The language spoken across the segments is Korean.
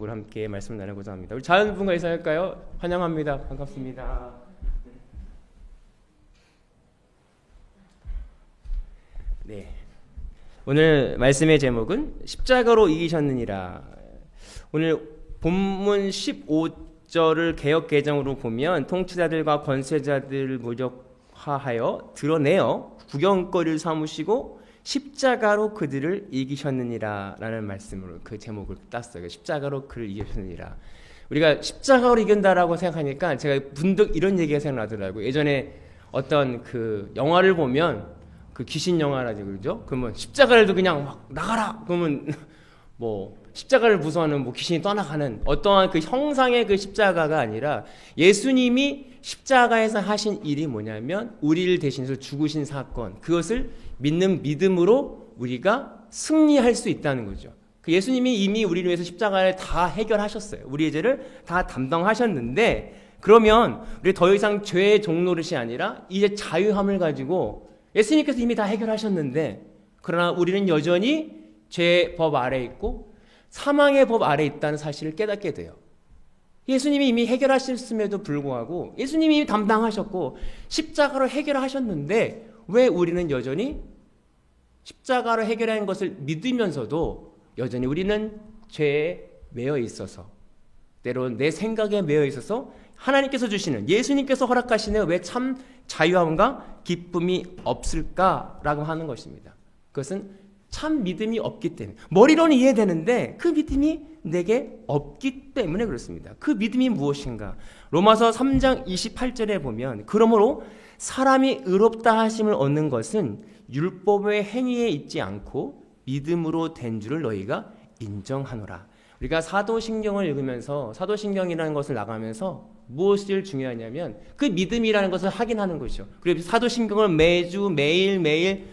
을 함께 말씀 나누고자 합니다. 우리 자연분과 인사할까요? 환영합니다. 반갑습니다. 네. 오늘 말씀의 제목은 십자가로 이기셨느니라. 오늘 본문 15절을 개역 개정으로 보면 통치자들과 권세자들을 무력화하여 드러내어 구경거리를 삼으시고 십자가로 그들을 이기셨느니라 라는 말씀으로 그 제목을 땄어요. 십자가로 그를 이기셨느니라. 우리가 십자가로 이긴다라고 생각하니까 제가 문득 이런 얘기가 생각나더라고요. 예전에 어떤 그 영화를 보면 그 귀신 영화라지 그러죠? 그러면 십자가를 그냥 막 나가라! 그러면 뭐 십자가를 무서워하는 뭐 귀신이 떠나가는 어떠한 그 형상의 그 십자가가 아니라 예수님이 십자가에서 하신 일이 뭐냐면 우리를 대신해서 죽으신 사건, 그것을 믿는 믿음으로 우리가 승리할 수 있다는 거죠. 그 예수님이 이미 우리를 위해서 십자가를 다 해결하셨어요. 우리의 죄를 다 담당하셨는데, 그러면 우리 더 이상 죄의 종노릇이 아니라 이제 자유함을 가지고 예수님께서 이미 다 해결하셨는데, 그러나 우리는 여전히 죄의 법 아래에 있고 사망의 법 아래에 있다는 사실을 깨닫게 돼요. 예수님이 이미 해결하셨음에도 불구하고 예수님이 이미 담당하셨고 십자가로 해결하셨는데 왜 우리는 여전히 십자가로 해결한 것을 믿으면서도 여전히 우리는 죄에 매여 있어서, 때로는 내 생각에 매여 있어서 하나님께서 주시는, 예수님께서 허락하시는 왜 참 자유함과 기쁨이 없을까라고 하는 것입니다. 그것은 참 믿음이 없기 때문에, 머리로는 이해되는데 그 믿음이 내게 없기 때문에 그렇습니다. 그 믿음이 무엇인가? 로마서 3장 28절에 보면, 그러므로 사람이 의롭다 하심을 얻는 것은 율법의 행위에 있지 않고 믿음으로 된 줄을 너희가 인정하노라. 우리가 사도신경을 읽으면서, 사도신경이라는 것을 나가면서 무엇을 중요하냐면 그 믿음이라는 것을 확인하는 것이죠. 그래서 사도신경을 매주 매일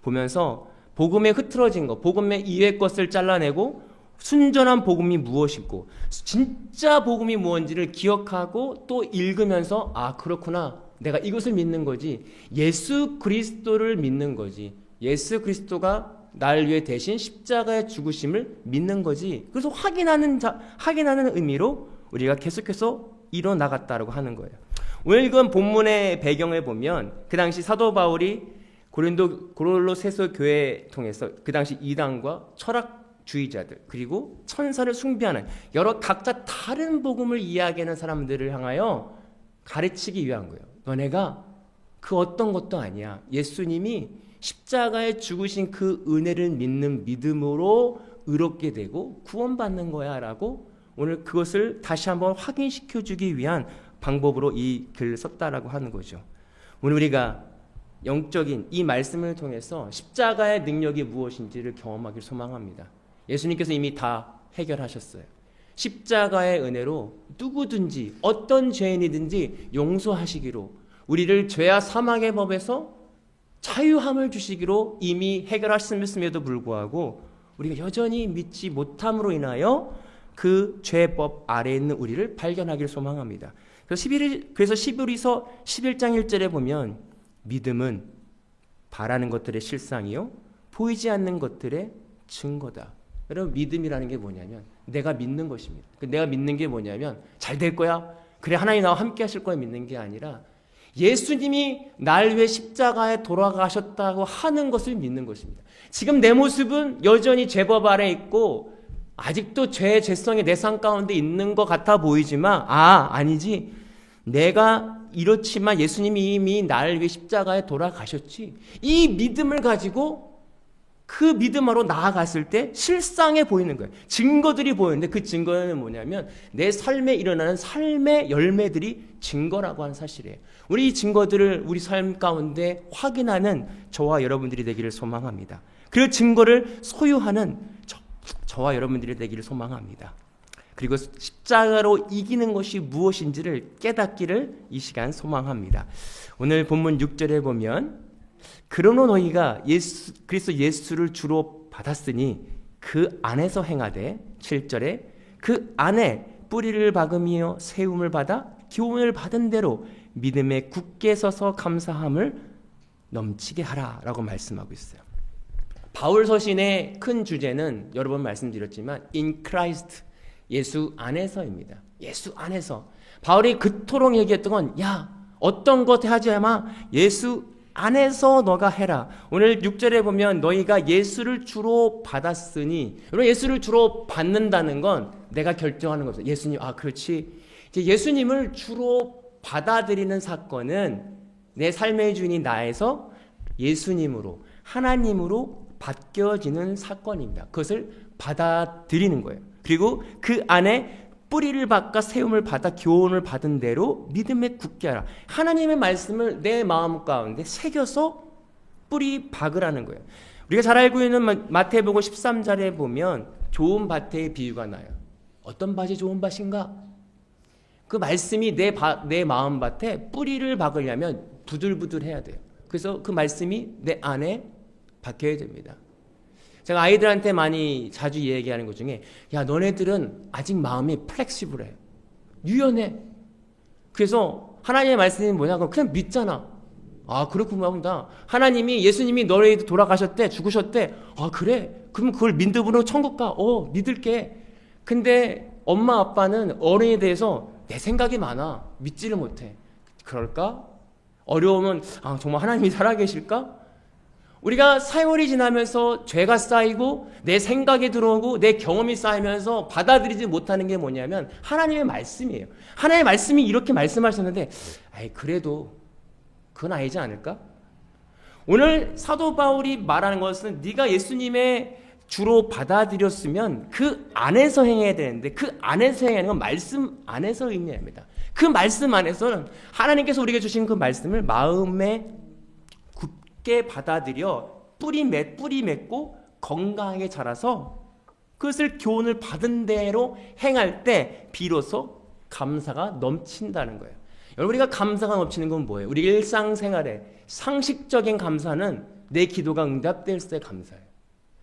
보면서 복음에 흐트러진 것, 복음의 이외의 것을 잘라내고 순전한 복음이 무엇이고 진짜 복음이 무엇인지를 기억하고 또 읽으면서, 아 그렇구나, 내가 이것을 믿는 거지, 예수 그리스도를 믿는 거지, 예수 그리스도가 날 위해 대신 십자가의 죽으심을 믿는 거지. 그래서 확인하는 의미로 우리가 계속해서 이뤄나갔다라고 하는 거예요. 오늘 읽은 본문의 배경을 보면 그 당시 사도 바울이 고린도세서 교회 통해서 그 당시 이단과 철학주의자들 그리고 천사를 숭배하는 여러 각자 다른 복음을 이야기하는 사람들을 향하여 가르치기 위한 거예요. 너네가 그 어떤 것도 아니야. 예수님이 십자가에 죽으신 그 은혜를 믿는 믿음으로 의롭게 되고 구원받는 거야 라고 오늘 그것을 다시 한번 확인시켜주기 위한 방법으로 이 글을 썼다라고 하는 거죠. 오늘 우리가 영적인 이 말씀을 통해서 십자가의 능력이 무엇인지를 경험하길 소망합니다. 예수님께서 이미 다 해결하셨어요. 십자가의 은혜로 누구든지 어떤 죄인이든지 용서하시기로, 우리를 죄와 사망의 법에서 자유함을 주시기로 이미 해결하셨음에도 불구하고 우리가 여전히 믿지 못함으로 인하여 그 죄법 아래에 있는 우리를 발견하기를 소망합니다. 그래서 시브리서 11장 1절에 보면 믿음은 바라는 것들의 실상이요 보이지 않는 것들의 증거다. 여러분, 믿음이라는 게 뭐냐면 내가 믿는 것입니다. 내가 믿는 게 뭐냐면 잘 될 거야, 그래 하나님 나와 함께 하실 거야 믿는 게 아니라 예수님이 날 위해 십자가에 돌아가셨다고 하는 것을 믿는 것입니다. 지금 내 모습은 여전히 죄법 아래 있고 아직도 죄성이 내 삶 가운데 있는 것 같아 보이지만 아니지, 내가 이렇지만 예수님이 이미 나를 위해 십자가에 돌아가셨지. 이 믿음을 가지고 그 믿음으로 나아갔을 때 실상에 보이는 거예요. 증거들이 보이는데 그 증거는 뭐냐면 내 삶에 일어나는 삶의 열매들이 증거라고 하는 사실이에요. 우리 이 증거들을 우리 삶 가운데 확인하는 저와 여러분들이 되기를 소망합니다. 그 증거를 소유하는 저와 여러분들이 되기를 소망합니다. 그리고 십자가로 이기는 것이 무엇인지를 깨닫기를 이 시간 소망합니다. 오늘 본문 6절에 보면, 그러므로 너희가 그리스도 예수를 주로 받았으니 그 안에서 행하되, 7절에 그 안에 뿌리를 박으며 세움을 받아 교훈을 받은 대로 믿음에 굳게 서서 감사함을 넘치게 하라 라고 말씀하고 있어요. 바울 서신의 큰 주제는 여러 번 말씀드렸지만 in Christ, 예수 안에서입니다. 예수 안에서. 바울이 그토록 얘기했던 건, 야, 어떤 것 하지 마. 예수 안에서 너가 해라. 오늘 6절에 보면 너희가 예수를 주로 받았으니, 여러분 예수를 주로 받는다는 건 내가 결정하는 거죠. 예수님, 그렇지. 이제 예수님을 주로 받아들이는 사건은 내 삶의 주인이 나에서 예수님으로, 하나님으로 바뀌어지는 사건입니다. 그것을 받아들이는 거예요. 그리고 그 안에 뿌리를 박아 세움을 받아 교훈을 받은 대로 믿음에 굳게 하라. 하나님의 말씀을 내 마음 가운데 새겨서 뿌리 박으라는 거예요. 우리가 잘 알고 있는 마태복음 13절에 보면 좋은 밭의 비유가 나요. 어떤 밭이 좋은 밭인가? 그 말씀이 내 마음밭에 뿌리를 박으려면 부들부들해야 돼요. 그래서 그 말씀이 내 안에 박혀야 됩니다. 제가 아이들한테 자주 얘기하는 것 중에, 야, 너네들은 아직 마음이 플렉시블해, 유연해. 그래서 하나님의 말씀이 뭐냐고 그냥 믿잖아. 그렇구나. 하나님이, 예수님이 너희들 돌아가셨대, 죽으셨대. 그래? 그럼 그걸 믿음으로 천국 가. 믿을게. 근데 엄마 아빠는 어른에 대해서 내 생각이 많아, 믿지를 못해. 그럴까? 어려우면 정말 하나님이 살아계실까? 우리가 세월이 지나면서 죄가 쌓이고 내 생각이 들어오고 내 경험이 쌓이면서 받아들이지 못하는 게 뭐냐면 하나님의 말씀이에요. 하나님의 말씀이 이렇게 말씀하셨는데 그래도 그건 아니지 않을까? 오늘 사도 바울이 말하는 것은 네가 예수님의 주로 받아들였으면 그 안에서 행해야 되는데, 그 안에서 행하는 건 말씀 안에서 의미합니다. 그 말씀 안에서는 하나님께서 우리에게 주신 그 말씀을 마음에 굳게 받아들여 뿌리 맺고 건강하게 자라서 그것을 교훈을 받은 대로 행할 때 비로소 감사가 넘친다는 거예요. 여러분, 우리가 감사가 넘치는 건 뭐예요? 우리 일상생활에 상식적인 감사는 내 기도가 응답될 때 감사해요.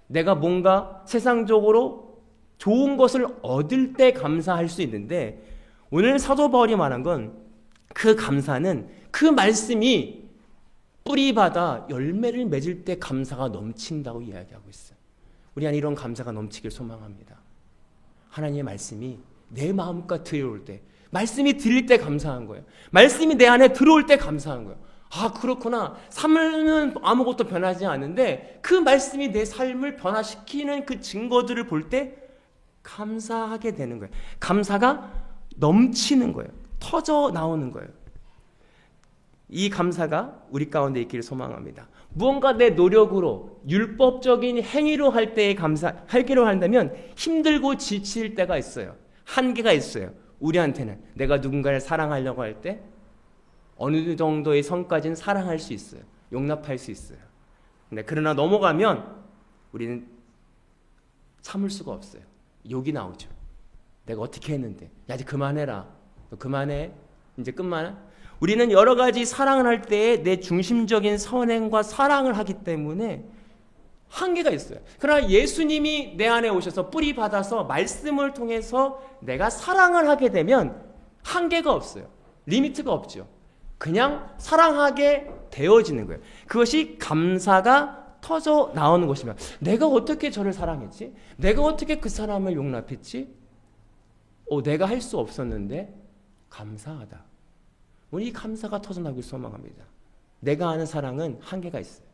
내가 뭔가 세상적으로 좋은 것을 얻을 때 감사할 수 있는데, 오늘 사도 바울이 말한 건 그 감사는 그 말씀이 뿌리받아 열매를 맺을 때 감사가 넘친다고 이야기하고 있어요. 우리 안에 이런 감사가 넘치길 소망합니다. 하나님의 말씀이 내 마음과 들어올 때, 말씀이 들릴 때 감사한 거예요. 말씀이 내 안에 들어올 때 감사한 거예요. 그렇구나. 삶은 아무것도 변하지 않는데 그 말씀이 내 삶을 변화시키는 그 증거들을 볼 때 감사하게 되는 거예요. 감사가 넘치는 거예요. 터져 나오는 거예요. 이 감사가 우리 가운데 있기를 소망합니다. 무언가 내 노력으로 율법적인 행위로 할 때의 하기로 한다면 힘들고 지칠 때가 있어요. 한계가 있어요. 우리한테는 내가 누군가를 사랑하려고 할 때 어느 정도의 선까지는 사랑할 수 있어요. 용납할 수 있어요. 그러나 넘어가면 우리는 참을 수가 없어요. 욕이 나오죠. 내가 어떻게 했는데. 야, 이제 그만해라. 너 그만해. 이제 끝만. 우리는 여러 가지 사랑을 할 때에 내 중심적인 선행과 사랑을 하기 때문에 한계가 있어요. 그러나 예수님이 내 안에 오셔서 뿌리 받아서 말씀을 통해서 내가 사랑을 하게 되면 한계가 없어요. 리미트가 없죠. 그냥 사랑하게 되어지는 거예요. 그것이 감사가 터져 나오는 것이면, 내가 어떻게 저를 사랑했지? 내가 어떻게 그 사람을 용납했지? 내가 할 수 없었는데 감사하다. 우리 감사가 터져 나오길 소망합니다. 내가 아는 사랑은 한계가 있어요.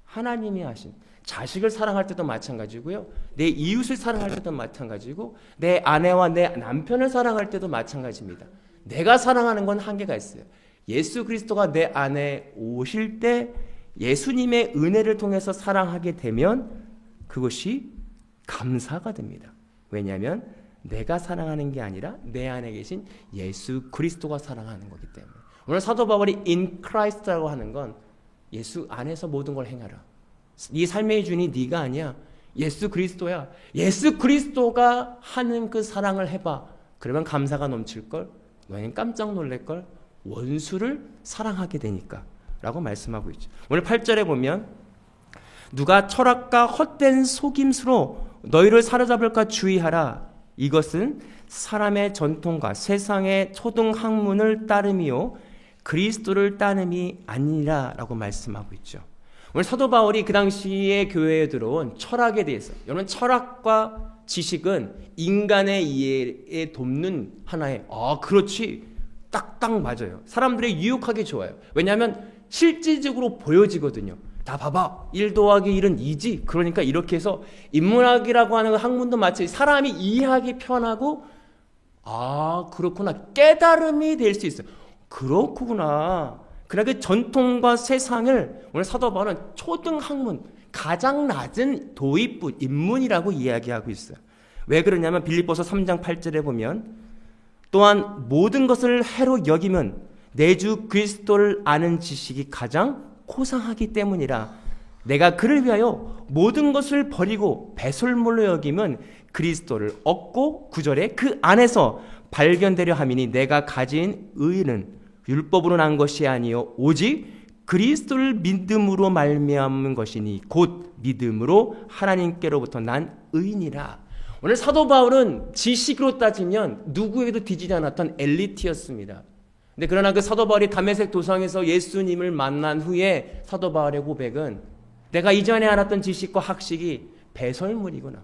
하나님이 하신 자식을 사랑할 때도 마찬가지고요. 내 이웃을 사랑할 때도 마찬가지고, 내 아내와 내 남편을 사랑할 때도 마찬가지입니다. 내가 사랑하는 건 한계가 있어요. 예수 그리스도가 내 안에 오실 때 예수님의 은혜를 통해서 사랑하게 되면 그것이 감사가 됩니다. 왜냐하면 내가 사랑하는 게 아니라 내 안에 계신 예수 그리스도가 사랑하는 거기 때문에. 오늘 사도 바울이 in Christ라고 하는 건 예수 안에서 모든 걸 행하라. 네 삶의 주인이 네가 아니야. 예수 그리스도야. 예수 그리스도가 하는 그 사랑을 해봐. 그러면 감사가 넘칠걸. 너희는 깜짝 놀랄걸. 원수를 사랑하게 되니까 라고 말씀하고 있죠. 오늘 8절에 보면 누가 철학과 헛된 속임수로 너희를 사로잡을까 주의하라. 이것은 사람의 전통과 세상의 초등학문을 따름이요 그리스도를 따름이 아니라 라고 말씀하고 있죠. 오늘 사도 바울이 그 당시에 교회에 들어온 철학에 대해서, 여러분 철학과 지식은 인간의 이해에 돕는 하나의 그렇지 딱딱 맞아요. 사람들이 유혹하기 좋아요. 왜냐하면 실질적으로 보여지거든요. 다 봐봐 1 더하기 1은 2지. 그러니까 이렇게 해서 인문학이라고 하는 학문도 마치 사람이 이해하기 편하고 그렇구나 깨달음이 될 수 있어요. 그렇구나. 그러니까 전통과 세상을 오늘 사도 바울은 초등학문 가장 낮은 도입부 인문이라고 이야기하고 있어요. 왜 그러냐면 빌립보서 3장 8절에 보면 또한 모든 것을 해로 여기면 내 주 그리스도를 아는 지식이 가장 고상하기 때문이라. 내가 그를 위하여 모든 것을 버리고 배설물로 여기면 그리스도를 얻고 9절에 그 안에서 발견되려 함이니 내가 가진 의는 율법으로 난 것이 아니요 오직 그리스도를 믿음으로 말미암은 것이니 곧 믿음으로 하나님께로부터 난 의인이라. 오늘 사도 바울은 지식으로 따지면 누구에게도 뒤지지 않았던 엘리트였습니다. 근데 그러나 그 사도 바울이 다메섹 도상에서 예수님을 만난 후에 사도 바울의 고백은 내가 이전에 알았던 지식과 학식이 배설물이구나.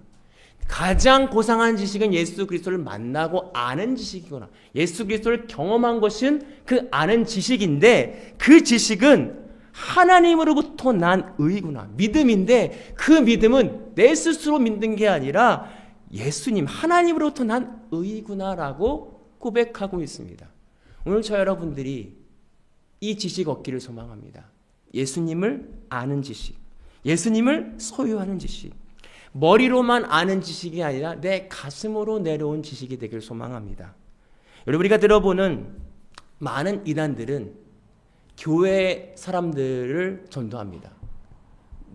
가장 고상한 지식은 예수 그리스도를 만나고 아는 지식이구나. 예수 그리스도를 경험한 것은 그 아는 지식인데 그 지식은 하나님으로부터 난 의구나. 믿음인데 그 믿음은 내 스스로 믿는 게 아니라 예수님 하나님으로부터 난 의구나라고 고백하고 있습니다. 오늘 저 여러분들이 이 지식 얻기를 소망합니다. 예수님을 아는 지식, 예수님을 소유하는 지식, 머리로만 아는 지식이 아니라 내 가슴으로 내려온 지식이 되길 소망합니다. 여러분 우리가 들어보는 많은 이단들은 교회 사람들을 전도합니다.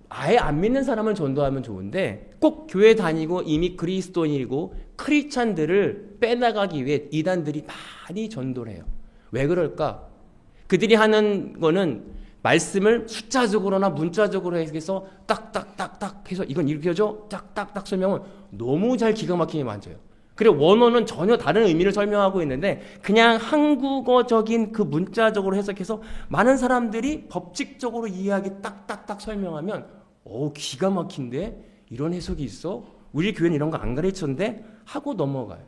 아예 안 믿는 사람을 전도하면 좋은데 꼭 교회 다니고 이미 그리스도인이고 크리스찬들을 빼나가기 위해 이단들이 많이 전도를 해요. 왜 그럴까? 그들이 하는 거는 말씀을 숫자적으로나 문자적으로 해서 딱딱딱딱 해서 이건 이렇게 해줘 딱딱딱 설명을 너무 잘 기가 막히게 만져요. 그리고 원어는 전혀 다른 의미를 설명하고 있는데 그냥 한국어적인 그 문자적으로 해석해서 많은 사람들이 법칙적으로 이해하기 딱딱딱 설명하면 기가 막힌데 이런 해석이 있어? 우리 교회는 이런 거 안 가르쳤는데 하고 넘어가요.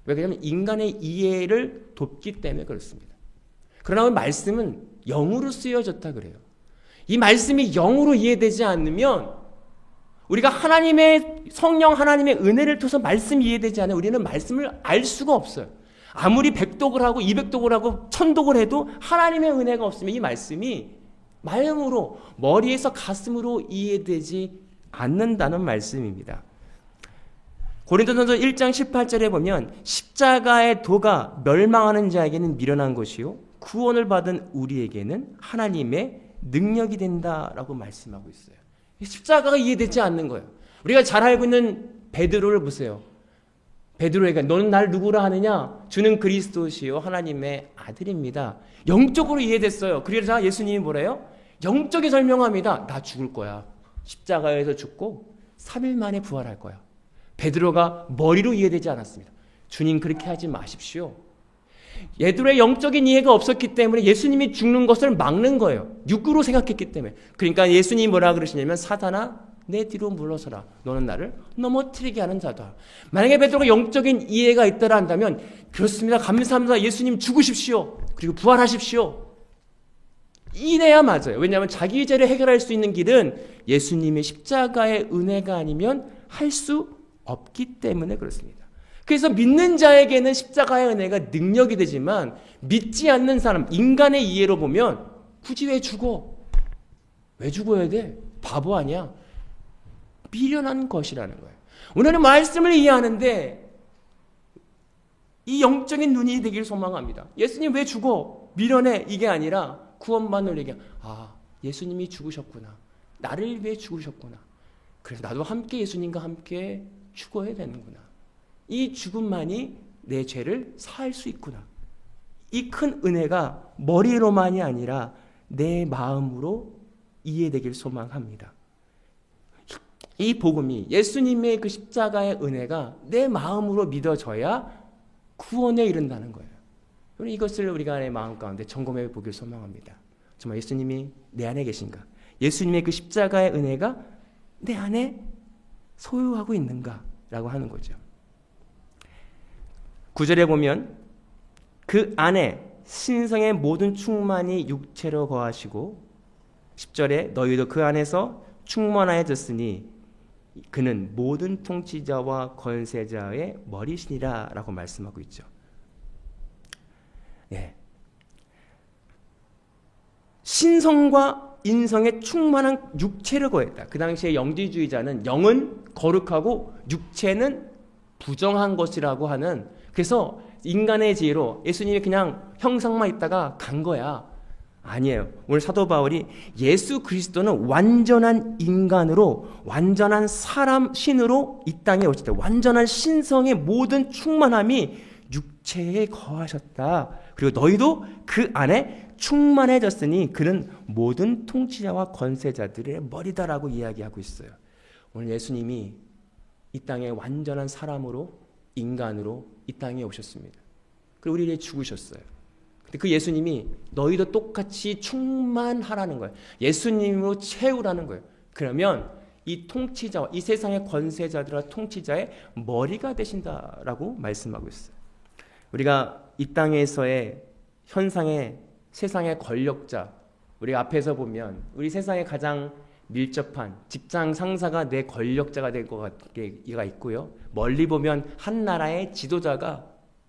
왜 그러냐면 인간의 이해를 돕기 때문에 그렇습니다. 그러나 말씀은 영으로 쓰여졌다 그래요. 이 말씀이 영으로 이해되지 않으면 우리가 하나님의 성령 하나님의 은혜를 통해서 말씀이 이해되지 않으면 우리는 말씀을 알 수가 없어요. 아무리 100독을 하고 200독을 하고 1000독을 해도 하나님의 은혜가 없으면 이 말씀이 마음으로 머리에서 가슴으로 이해되지 않는다는 말씀입니다. 고린도전서 1장 18절에 보면 십자가의 도가 멸망하는 자에게는 미련한 것이요 구원을 받은 우리에게는 하나님의 능력이 된다라고 말씀하고 있어요. 십자가가 이해되지 않는 거예요. 우리가 잘 알고 있는 베드로를 보세요. 베드로에게 너는 날 누구라 하느냐? 주는 그리스도시요 하나님의 아들입니다. 영적으로 이해됐어요. 그러자 예수님이 뭐래요? 영적인 설명합니다. 나 죽을 거야. 십자가에서 죽고 3일 만에 부활할 거야. 베드로가 머리로 이해되지 않았습니다. 주님 그렇게 하지 마십시오. 베드로의 영적인 이해가 없었기 때문에 예수님이 죽는 것을 막는 거예요. 육구로 생각했기 때문에. 그러니까 예수님이 뭐라 그러시냐면 사단아 내 뒤로 물러서라. 너는 나를 넘어뜨리게 하는 자다. 만약에 베드로가 영적인 이해가 있다라 한다면 그렇습니다. 감사합니다. 예수님 죽으십시오. 그리고 부활하십시오. 이래야 맞아요. 왜냐하면 자기 죄를 해결할 수 있는 길은 예수님의 십자가의 은혜가 아니면 할 수 없기 때문에 그렇습니다. 그래서 믿는 자에게는 십자가의 은혜가 능력이 되지만 믿지 않는 사람, 인간의 이해로 보면 굳이 왜 죽어? 왜 죽어야 돼? 바보 아니야? 미련한 것이라는 거예요. 오늘은 말씀을 이해하는데 이 영적인 눈이 되길 소망합니다. 예수님 왜 죽어? 미련해. 이게 아니라 구원받는 얘기. 예수님이 죽으셨구나. 나를 위해 죽으셨구나. 그래서 나도 함께 예수님과 함께 죽어야 되는구나. 이 죽음만이 내 죄를 사할 수 있구나. 이 큰 은혜가 머리로만이 아니라 내 마음으로 이해되길 소망합니다. 이 복음이 예수님의 그 십자가의 은혜가 내 마음으로 믿어져야 구원에 이른다는 거예요. 이것을 우리가 내 마음 가운데 점검해 보길 소망합니다. 정말 예수님이 내 안에 계신가? 예수님의 그 십자가의 은혜가 내 안에 소유하고 있는가? 라고 하는 거죠. 9절에 보면 그 안에 신성의 모든 충만이 육체로 거하시고 10절에 너희도 그 안에서 충만하여졌으니 그는 모든 통치자와 권세자의 머리시니라 라고 말씀하고 있죠. 네. 신성과 인성에 충만한 육체를 거했다. 그 당시에 영지주의자는 영은 거룩하고 육체는 부정한 것이라고 하는, 그래서 인간의 지혜로 예수님이 그냥 형상만 있다가 간 거야. 아니에요. 오늘 사도 바울이 예수 그리스도는 완전한 인간으로, 완전한 사람 신으로 이 땅에 오실 때 완전한 신성의 모든 충만함이 육체에 거하셨다. 그리고 너희도 그 안에 충만해졌으니 그는 모든 통치자와 권세자들의 머리다라고 이야기하고 있어요. 오늘 예수님이 이 땅에 완전한 사람으로, 인간으로 이 땅에 오셨습니다. 그리고 우리에게 죽으셨어요. 근데 그 예수님이 너희도 똑같이 충만하라는 거예요. 예수님으로 채우라는 거예요. 그러면 이 통치자와 이 세상의 권세자들과 통치자의 머리가 되신다라고 말씀하고 있어요. 우리가 이 땅에서의 현상의 세상의 권력자, 우리가 앞에서 보면 우리 세상에 가장 밀접한 직장 상사가 내 권력자가 될 것 같기가 있고요. 멀리 보면 한 나라의 지도자가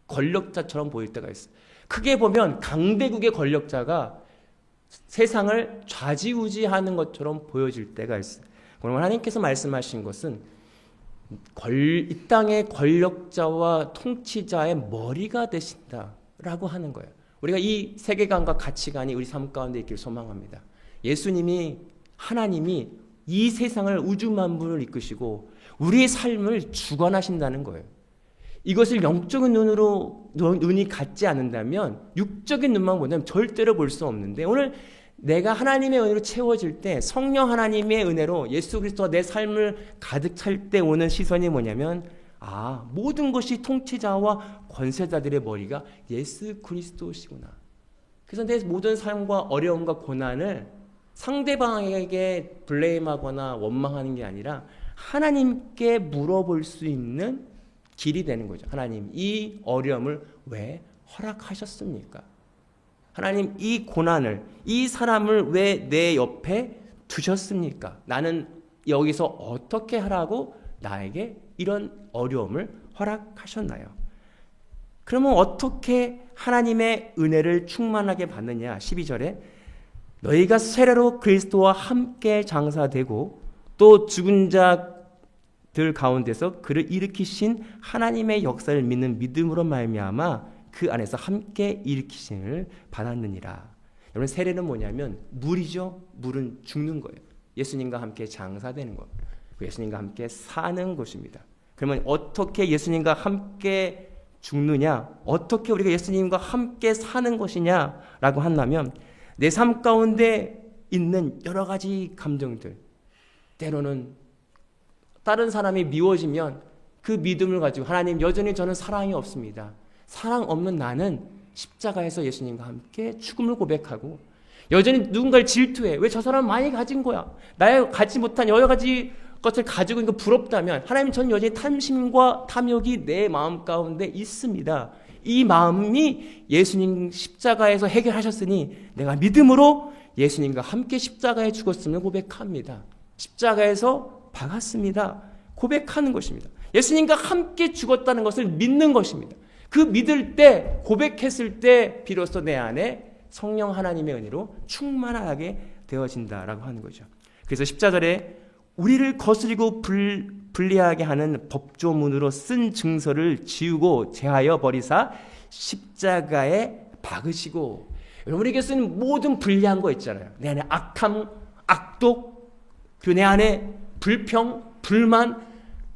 권력자처럼 보일 때가 있어요. 크게 보면 강대국의 권력자가 세상을 좌지우지하는 것처럼 보여질 때가 있어요. 오늘 하나님께서 말씀하신 것은 이 땅의 권력자와 통치자의 머리가 되신다라고 하는 거예요. 우리가 이 세계관과 가치관이 우리 삶 가운데 있기를 소망합니다. 예수님이, 하나님이 이 세상을, 우주 만물을 이끄시고 우리의 삶을 주관하신다는 거예요. 이것을 영적인 눈이 갖지 않는다면, 육적인 눈만 보면 절대로 볼 수 없는데, 오늘 내가 하나님의 은혜로 채워질 때, 성령 하나님의 은혜로 예수 그리스도가 내 삶을 가득 찰 때 오는 시선이 뭐냐면, 모든 것이 통치자와 권세자들의 머리가 예수 그리스도시구나. 그래서 내 모든 삶과 어려움과 고난을 상대방에게 블레임하거나 원망하는 게 아니라 하나님께 물어볼 수 있는 길이 되는 거죠. 하나님, 이 어려움을 왜 허락하셨습니까? 하나님, 이 고난을, 이 사람을 왜 내 옆에 두셨습니까? 나는 여기서 어떻게 하라고 나에게 이런 어려움을 허락하셨나요? 그러면 어떻게 하나님의 은혜를 충만하게 받느냐? 12절에 너희가 세례로 그리스도와 함께 장사되고 또 죽은 자들 가운데서 그를 일으키신 하나님의 역사를 믿는 믿음으로 말미암아 그 안에서 함께 일으키심을 받았느니라. 여러분, 세례는 뭐냐면 물이죠. 물은 죽는 거예요. 예수님과 함께 장사되는 것, 예수님과 함께 사는 것입니다. 그러면 어떻게 예수님과 함께 죽느냐, 어떻게 우리가 예수님과 함께 사는 것이냐라고 한다면, 내 삶 가운데 있는 여러 가지 감정들, 때로는 다른 사람이 미워지면 그 믿음을 가지고, 하나님, 여전히 저는 사랑이 없습니다. 사랑 없는 나는 십자가에서 예수님과 함께 죽음을 고백하고, 여전히 누군가를 질투해. 왜 저 사람 많이 가진 거야? 나의 가지 못한 여러 가지 것을 가지고 있는 거 부럽다면, 하나님, 전 여전히 탐심과 탐욕이 내 마음 가운데 있습니다. 이 마음이 예수님 십자가에서 해결하셨으니 내가 믿음으로 예수님과 함께 십자가에 죽었음을 고백합니다. 십자가에서 박았습니다. 고백하는 것입니다. 예수님과 함께 죽었다는 것을 믿는 것입니다. 그 믿을 때, 고백했을 때 비로소 내 안에 성령 하나님의 은혜로 충만하게 되어진다라고 하는 거죠. 그래서 14절에 우리를 거스리고 불리하게 하는 법조문으로 쓴 증서를 지우고 제하여 버리사 십자가에 박으시고. 여러분, 우리에게 쓴 모든 불리한 거 있잖아요. 내 안에 악함, 악독, 그리고 내 안에 불평, 불만,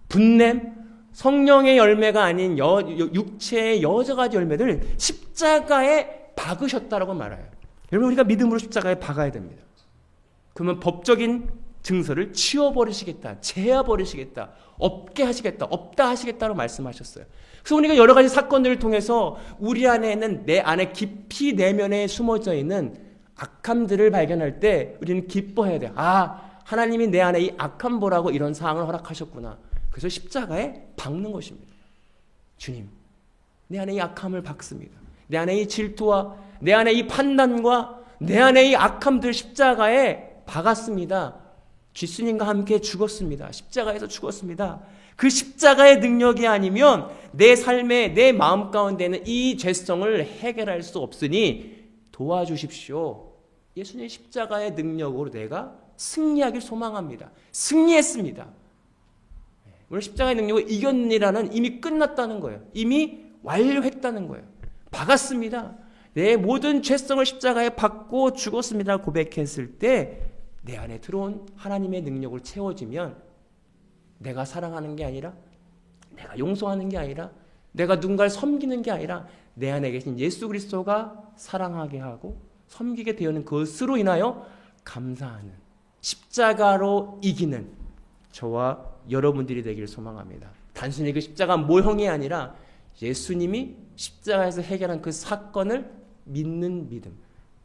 분냄, 성령의 열매가 아닌 육체의 여러 가지 열매들 십자가에 박으셨다라고 말해요. 여러분, 우리가 믿음으로 십자가에 박아야 됩니다. 그러면 법적인 증서를 치워버리시겠다, 제해버리시겠다, 없게 하시겠다, 없다 하시겠다고 말씀하셨어요. 그래서 우리가 여러 가지 사건들을 통해서 우리 안에는, 내 안에 깊이 내면에 숨어져 있는 악함들을 발견할 때 우리는 기뻐해야 돼요. 하나님이 내 안에 이 악함 보라고 이런 상황을 허락하셨구나. 그래서 십자가에 박는 것입니다. 주님, 내 안에 이 악함을 박습니다. 내 안에 이 질투와 내 안에 이 판단과 내 안에 이 악함들 십자가에 박았습니다. 예수님과 함께 죽었습니다. 십자가에서 죽었습니다. 그 십자가의 능력이 아니면 내 삶에 내 마음 가운데는 이 죄성을 해결할 수 없으니 도와주십시오. 예수님 십자가의 능력으로 내가 승리하길 소망합니다. 승리했습니다. 오늘 십자가의 능력을 이겼느니라는 이미 끝났다는 거예요. 이미 완료했다는 거예요. 박았습니다. 내 모든 죄성을 십자가에 박고 죽었습니다. 고백했을 때 내 안에 들어온 하나님의 능력을 채워지면 내가 사랑하는 게 아니라 내가 용서하는 게 아니라 내가 누군가를 섬기는 게 아니라 내 안에 계신 예수 그리스도가 사랑하게 하고 섬기게 되는 것으로 인하여 감사하는 십자가로 이기는 저와 여러분들이 되기를 소망합니다. 단순히 그 십자가 모형이 아니라 예수님이 십자가에서 해결한 그 사건을 믿는 믿음.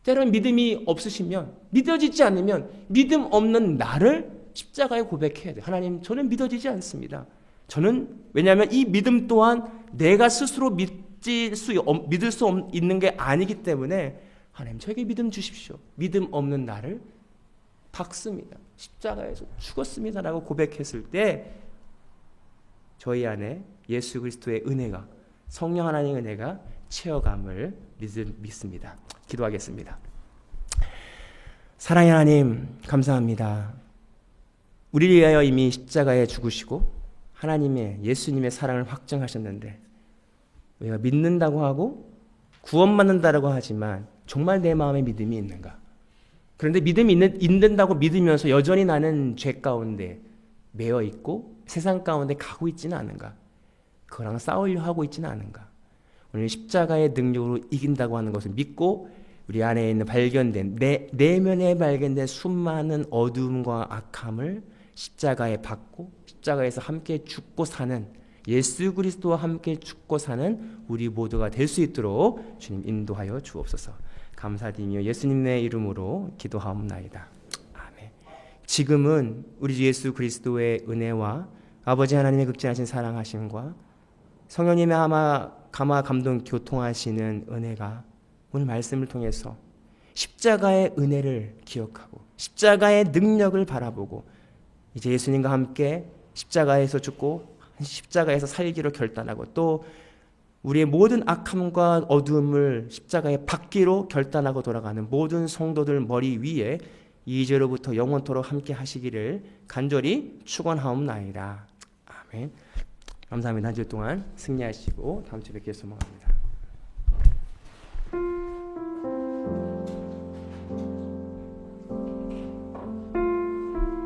때로는 믿음이 없으시면 믿어지지 않으면 믿음 없는 나를 십자가에 고백해야 돼요. 하나님, 저는 믿어지지 않습니다. 저는 왜냐하면 이 믿음 또한 내가 스스로 믿을 수 있는 게 아니기 때문에 하나님, 저에게 믿음 주십시오. 믿음 없는 나를 박습니다. 십자가에서 죽었습니다라고 고백했을 때 저희 안에 예수 그리스도의 은혜가, 성령 하나님의 은혜가 채워감을 믿습니다. 기도하겠습니다. 사랑의 하나님, 감사합니다. 우리를 위하여 이미 십자가에 죽으시고 하나님의 예수님의 사랑을 확증하셨는데 우리가 믿는다고 하고 구원받는다고 하지만 정말 내 마음에 믿음이 있는가? 그런데 믿음이 있는다고 믿으면서 여전히 나는 죄 가운데 매여 있고 세상 가운데 가고 있지는 않은가? 그거랑 싸우려 하고 있지는 않은가? 오늘 십자가의 능력으로 이긴다고 하는 것을 믿고 우리 안에 있는 발견된 내면에 발견된 수많은 어두움과 악함을 십자가에 박고 십자가에서 함께 죽고 사는 예수 그리스도와 함께 죽고 사는 우리 모두가 될 수 있도록 주님 인도하여 주옵소서. 감사드리며 예수님의 이름으로 기도하옵나이다. 아멘. 지금은 우리 주 예수 그리스도의 은혜와 아버지 하나님의 극진하신 사랑하심과 성령님의 감화 감동 교통하시는 은혜가 오늘 말씀을 통해서 십자가의 은혜를 기억하고 십자가의 능력을 바라보고 이제 예수님과 함께 십자가에서 죽고 십자가에서 살기로 결단하고 또 우리의 모든 악함과 어두움을 십자가에 박기로 결단하고 돌아가는 모든 성도들 머리 위에 이제로부터 영원토록 함께 하시기를 간절히 축원하옵나이다. 아멘. 감사합니다. 한 주 동안 승리하시고 다음 주에 뵙기를 소망합니다.